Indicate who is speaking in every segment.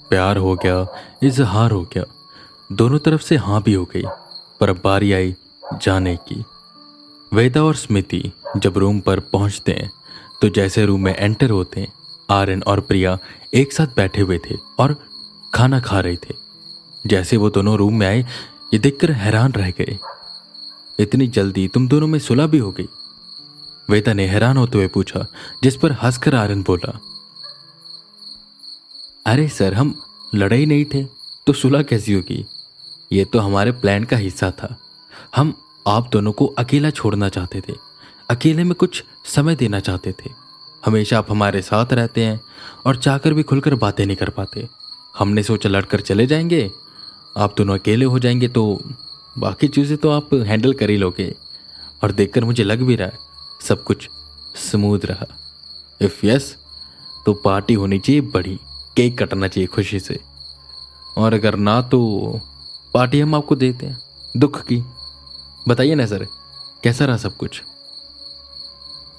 Speaker 1: प्यार हो गया, इजहार हो गया, दोनों तरफ से हाँ भी हो गई। पर अब बारी आई जाने की। वेदा और स्मिति जब रूम पर पहुंचते हैं तो जैसे रूम में एंटर होते हैं, आर्यन और प्रिया एक साथ बैठे हुए थे और खाना खा रहे थे। जैसे वो दोनों रूम में आए, ये देखकर हैरान रह गए। इतनी जल्दी तुम दोनों में सुलह भी हो गई? वेदा ने हैरान होते हुए पूछा, जिस पर हंसकर आर्यन बोला, अरे सर, हम लड़े ही नहीं थे तो सुलह कैसी होगी? ये तो हमारे प्लान का हिस्सा था। हम आप दोनों को अकेला छोड़ना चाहते थे, अकेले में कुछ समय देना चाहते थे। हमेशा आप हमारे साथ रहते हैं और चाहकर भी खुलकर बातें नहीं कर पाते। हमने सोचा लड़कर चले जाएंगे, आप दोनों अकेले हो जाएंगे तो बाकी चीज़ें तो आप हैंडल कर ही लोगे। और देखकर मुझे लग भी रहा है सब कुछ स्मूथ रहा। इफ़ यस तो पार्टी होनी चाहिए बड़ी, केक कटना चाहिए खुशी से। और अगर ना तो पार्टी हम आपको देते हैं दुख की। बताइए ना सर, कैसा रहा सब कुछ?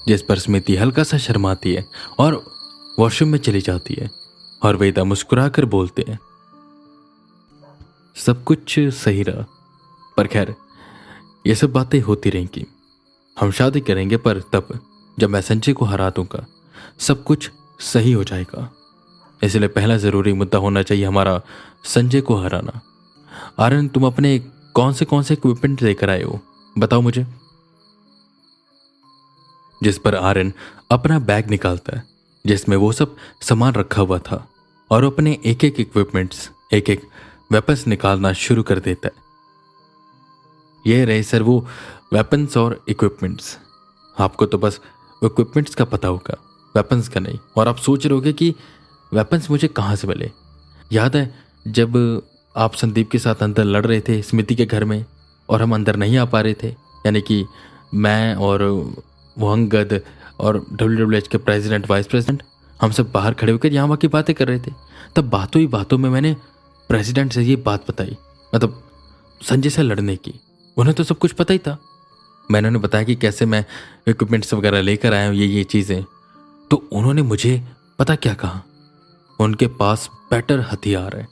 Speaker 1: जिस पर स्मृति हल्का सा शर्माती है और वॉशरूम में चली जाती है और वेदा मुस्कुराकर बोलते हैं, सब कुछ सही रहा। पर खैर, ये सब बातें होती रहेंगी। हम शादी करेंगे पर तब जब मैं संजय को हरा दूंगा सब कुछ सही हो जाएगा। इसलिए पहला जरूरी मुद्दा होना चाहिए हमारा संजय को हराना। आर्यन, तुम अपने कौन से इक्विपमेंट लेकर आए हो, बताओ मुझे। जिस पर आर्यन अपना बैग निकालता है जिसमें वो सब सामान रखा हुआ था और अपने एक एक इक्विपमेंट्स, एक एक वेपन्स निकालना शुरू कर देता है। ये रहे सर वो वेपन्स और इक्विपमेंट्स। आपको तो बस इक्विपमेंट्स का पता होगा, वेपन्स का नहीं। और आप सोच रहे होगे कि वेपन्स मुझे कहाँ से मिले। याद है जब आप संदीप के साथ अंदर लड़ रहे थे स्मृति के घर में और हम अंदर नहीं आ पा रहे थे, यानी कि मैं और वो अंगद और WWH के प्रेसिडेंट, वाइस प्रेसिडेंट, हम सब बाहर खड़े होकर यहाँ वहाँ की बातें कर रहे थे। तब बातों ही बातों में मैंने प्रेसिडेंट से ये बात बताई, मतलब संजय से लड़ने की। उन्हें तो सब कुछ पता ही था। मैंने उन्हें बताया कि कैसे मैं इक्विपमेंट्स वगैरह लेकर आया हूँ, ये चीज़ें। तो उन्होंने मुझे पता क्या कहा, उनके पास बेटर हथियार है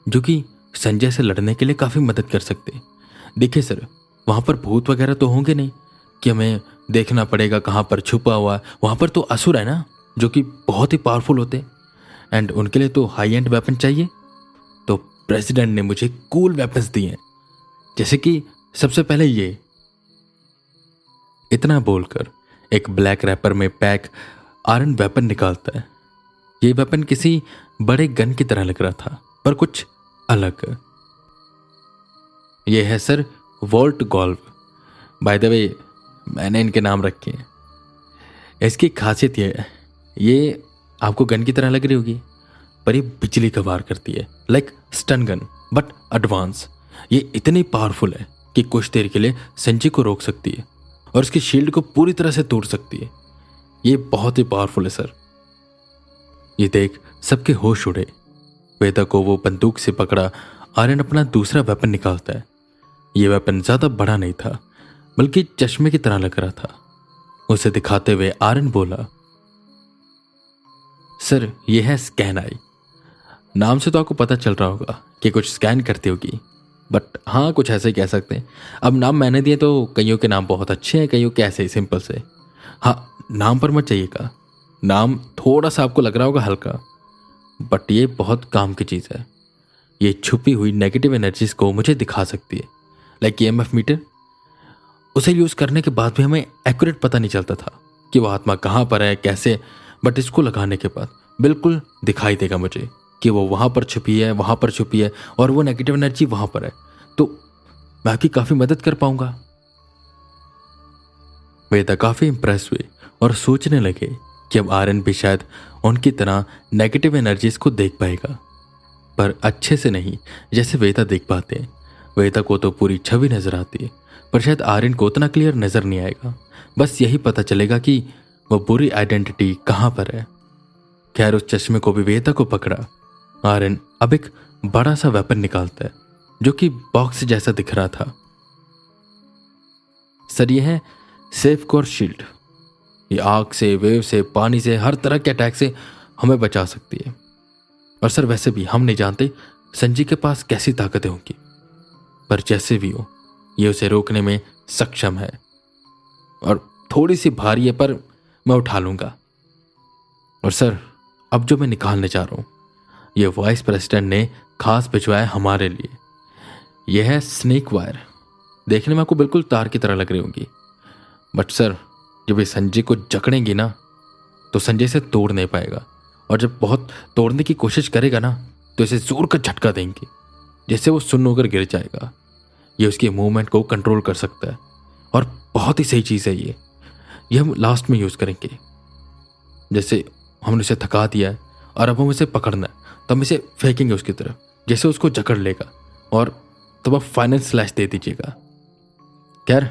Speaker 1: जो कि संजय से लड़ने के लिए काफ़ी मदद कर सकते हैं। देखिए सर, वहाँ पर भूत वगैरह तो होंगे नहीं कि हमें देखना पड़ेगा कहाँ पर छुपा हुआ है। वहाँ पर तो असुर है ना, जो कि बहुत ही पावरफुल होते हैं एंड उनके लिए तो हाई एंड वेपन चाहिए। तो प्रेसिडेंट ने मुझे कूल वेपन्स दिए हैं, जैसे कि सबसे पहले ये। इतना बोलकर एक ब्लैक रैपर में पैक आयरन वेपन निकालता है। ये वेपन किसी बड़े गन की तरह लग रहा था पर कुछ अलग। ये है sir volt golf. By the way, मैंने इनके नाम रखे हैं। इसकी खासियत ये है, ये आपको गन की तरह लग रही होगी पर ये बिजली का वार करती है, like stun gun but advance. ये इतनी पावरफुल है कि कुछ देर के लिए संजय को रोक सकती है और उसकी शील्ड को पूरी तरह से तोड़ सकती है। ये बहुत ही पावरफुल है सर। ये देख सबके होश उड़े। वेदा को वो बंदूक से पकड़ा आर्यन अपना दूसरा वेपन निकालता है। ये वेपन ज्यादा बड़ा नहीं था बल्कि चश्मे की तरह लग रहा था। उसे दिखाते हुए आर्यन बोला, सर ये है स्कैन आई। नाम से तो आपको पता चल रहा होगा कि कुछ स्कैन करती होगी, बट हाँ कुछ ऐसे ही कह सकते हैं। अब नाम मैंने दिए तो कईयों के नाम बहुत अच्छे हैं, कईयों के ऐसे ही सिंपल से। हाँ, नाम पर मत जाइएगा, नाम थोड़ा सा आपको लग रहा होगा हल्का, बट ये बहुत काम की चीज़ है। ये छुपी हुई नेगेटिव एनर्जीज को मुझे दिखा सकती है, लाइक EMF मीटर। उसे यूज़ करने के बाद भी हमें एक्यूरेट पता नहीं चलता था कि वो आत्मा कहाँ पर है, कैसे, बट इसको लगाने के बाद बिल्कुल दिखाई देगा मुझे कि वो वहाँ पर छुपी है, वहाँ पर छुपी है और वो नेगेटिव एनर्जी वहाँ पर है, तो मैं आपकी काफ़ी मदद कर पाऊंगा। वेदा काफ़ी इंप्रेस हुए और सोचने लगे कि अब आर्यन भी शायद उनकी तरह नेगेटिव एनर्जीज को देख पाएगा, पर अच्छे से नहीं जैसे वेदा देख पाते हैं। वेदा को तो पूरी छवि नजर आती है पर शायद आर्यन को उतना क्लियर नजर नहीं आएगा। बस यही पता चलेगा कि वो बुरी आइडेंटिटी कहाँ पर है। खैर, उस चश्मे को भी वेदा को पकड़ा। आर्यन अब एक बड़ा सा वेपन निकालता है जो कि बॉक्स जैसा दिख रहा था। सर ये है सेफ कोर शील्ड। ये आग से, वेव से, पानी से, हर तरह के अटैक से हमें बचा सकती है। और सर वैसे भी हम नहीं जानते संजय के पास कैसी ताकतें होंगी, पर जैसे भी हो ये उसे रोकने में सक्षम है। और थोड़ी सी भारी है पर मैं उठा लूंगा। और सर अब जो मैं निकालने जा रहा हूं ये वाइस प्रेसिडेंट ने खास भिजवाया हमारे लिए। यह है स्नेक वायर। देखने में आपको बिल्कुल तार की तरह लग रही होंगी, बट सर जब ये संजय को जकड़ेंगी ना तो संजय से तोड़ नहीं पाएगा, और जब बहुत तोड़ने की कोशिश करेगा ना तो इसे जोर का झटका देंगे जिससे वो सुन्न होकर गिर जाएगा। ये उसके मूवमेंट को कंट्रोल कर सकता है और बहुत ही सही चीज़ है ये हम लास्ट में यूज़ करेंगे। जैसे हमने उसे थका दिया है और अब हम इसे पकड़ना है तो हम इसे फेंकेंगे उसकी तरफ, जैसे उसको जकड़ लेगा और तब आप फाइनल स्लैश दे दीजिएगा। खैर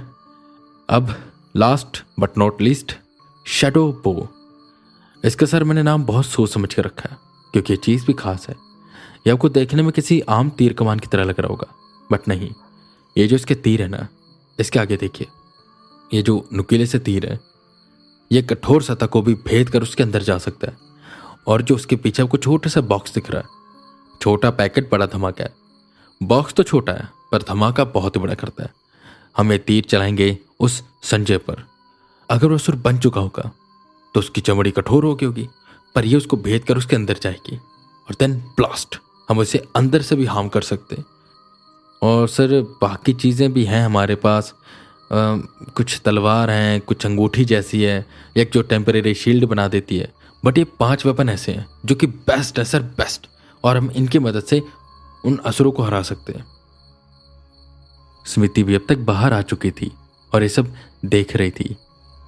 Speaker 1: अब last but not least, shadow बो। इसका सर मैंने नाम बहुत सोच समझ कर रखा है क्योंकि ये चीज़ भी खास है। ये आपको देखने में किसी आम तीर कमान की तरह लग रहा होगा, बट नहीं, ये जो इसके तीर है ना, इसके आगे देखिए, ये जो नुकीले से तीर है ये कठोर सतह को भी भेद कर उसके अंदर जा सकता है। और जो उसके पीछे आपको छोटा सा बॉक्स दिख रहा है, छोटा पैकेट बड़ा धमाका है। बॉक्स तो छोटा है पर धमाका बहुत ही बड़ा करता है। हम ये तीर चलाएंगे उस संजय पर। अगर वो असुर बन चुका होगा तो उसकी चमड़ी कठोर हो गई होगी, पर ये उसको भेद कर उसके अंदर जाएगी और देन ब्लास्ट, हम उसे अंदर से भी हार्म कर सकते हैं। और सर बाकी चीज़ें भी हैं हमारे पास, कुछ तलवार हैं, कुछ अंगूठी जैसी है, एक जो टेम्परेरी शील्ड बना देती है। बट ये 5 वेपन ऐसे हैं जो कि बेस्ट है सर, बेस्ट, और हम इनकी मदद से उन असुरों को हरा सकते हैं। स्मृति भी अब तक बाहर आ चुकी थी और ये सब देख रही थी।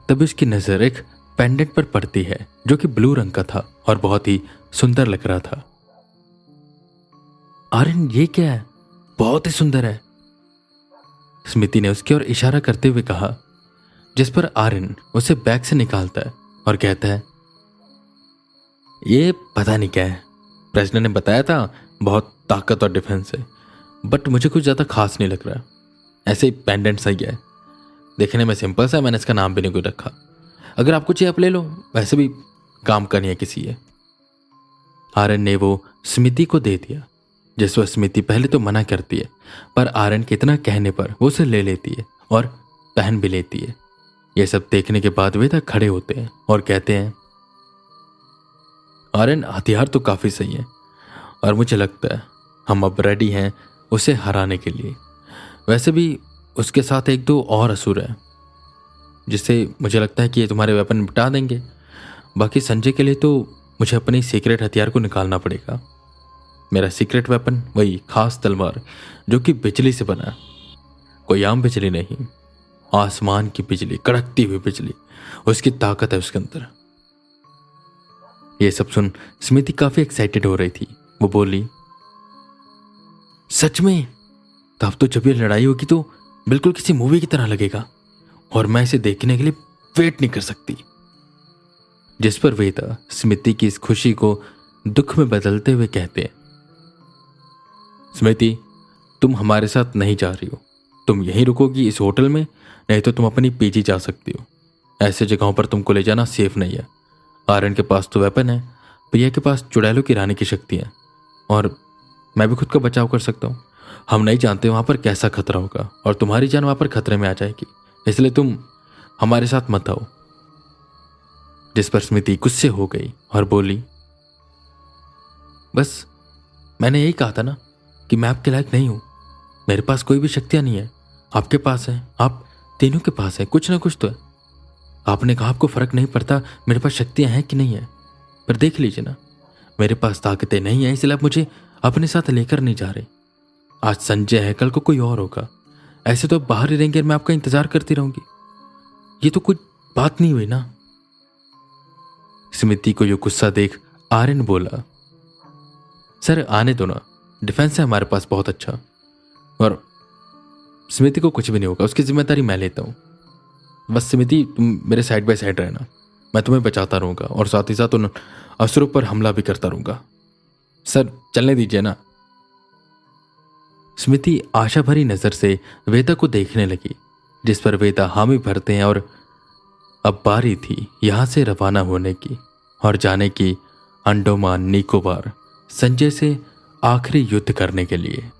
Speaker 1: तभी उसकी नजर एक पेंडेंट पर पड़ती है जो कि ब्लू रंग का था और बहुत ही सुंदर लग रहा था। आर्यन ये क्या है? बहुत ही सुंदर है, स्मृति ने उसकी ओर इशारा करते हुए कहा, जिस पर आर्यन उसे बैग से निकालता है और कहता है, ये पता नहीं क्या है, प्रेसिडेंट ने बताया था बहुत ताकत और डिफेंस है, बट मुझे कुछ ज़्यादा खास नहीं लग रहा। ऐसे ही पेंडेंट सही है, देखने में सिंपल सा, मैंने इसका नाम भी नहीं कोई रखा। अगर आपको चाहिए आप ले लो, वैसे भी काम करनी है किसी है। आर्यन ने वो स्मृति को दे दिया, जिस पर स्मृति पहले तो मना करती है, पर आर्यन के इतना कहने पर वो उसे ले लेती है और पहन भी लेती है। यह सब देखने के बाद वे तक खड़े होते हैं और कहते हैं, आर्यन हथियार तो काफ़ी सही है और मुझे लगता है हम अब रेडी हैं उसे हराने के लिए। वैसे भी उसके साथ 1-2 और असुर हैं जिससे मुझे लगता है कि ये तुम्हारे वेपन निपटा देंगे। बाकी संजय के लिए तो मुझे अपने सीक्रेट हथियार को निकालना पड़ेगा। मेरा सीक्रेट वेपन वही खास तलवार जो कि बिजली से बना है, कोई आम बिजली नहीं, आसमान की बिजली, कड़कती हुई बिजली, उसकी ताकत है उसके अंदर। ये सब सुन स्मृति काफी एक्साइटेड हो रही थी। वो बोली, सच में? तब तो जब ये लड़ाई होगी तो बिल्कुल किसी मूवी की तरह लगेगा और मैं इसे देखने के लिए वेट नहीं कर सकती। जिस पर वेदा स्मृति की इस खुशी को दुख में बदलते हुए कहते हैं, स्मृति तुम हमारे साथ नहीं जा रही हो, तुम यहीं रुकोगी इस होटल में, नहीं तो तुम अपनी पीजी जा सकती हो। ऐसे जगहों पर तुमको ले जाना सेफ नहीं है। आर्यन के पास तो वेपन है, प्रिया के पास चुड़ैलों की रानी की शक्ति है और मैं भी खुद का बचाव कर सकता हूँ। हम नहीं जानते वहां पर कैसा खतरा होगा और तुम्हारी जान वहां पर खतरे में आ जाएगी, इसलिए तुम हमारे साथ मत आओ। जिस पर स्मृति गुस्से हो गई और बोली, बस मैंने यही कहा था ना कि मैं आपके लायक नहीं हूं, मेरे पास कोई भी शक्तियां नहीं है, आपके पास है, आप तीनों के पास है, कुछ ना कुछ तो है। आपने कहा आपको फर्क नहीं पड़ता मेरे पास शक्तियां हैं कि नहीं है, पर देख लीजिए ना, मेरे पास ताकतें नहीं है, इसलिए आप मुझे अपने साथ लेकर नहीं जा रहे। आज संजय है, कल को कोई और होगा, ऐसे तो बाहर ही रहेंगे, मैं आपका इंतजार करती रहूंगी। ये तो कुछ बात नहीं हुई ना। स्मृति को ये गुस्सा देख आर्यन बोला, सर आने दो ना, डिफेंस है हमारे पास बहुत अच्छा, और स्मृति को कुछ भी नहीं होगा, उसकी जिम्मेदारी मैं लेता हूं। बस स्मृति तुम मेरे साइड बाय साइड रहना, मैं तुम्हें बचाता रहूंगा और साथ ही साथ उन असुरों पर हमला भी करता रहूंगा। सर चलने दीजिए ना। स्मृति आशा भरी नजर से वेदा को देखने लगी, जिस पर वेदा हामी भरते हैं और अब बारी थी यहाँ से रवाना होने की और जाने की अंडोमान निकोबार संजय से आखिरी युद्ध करने के लिए।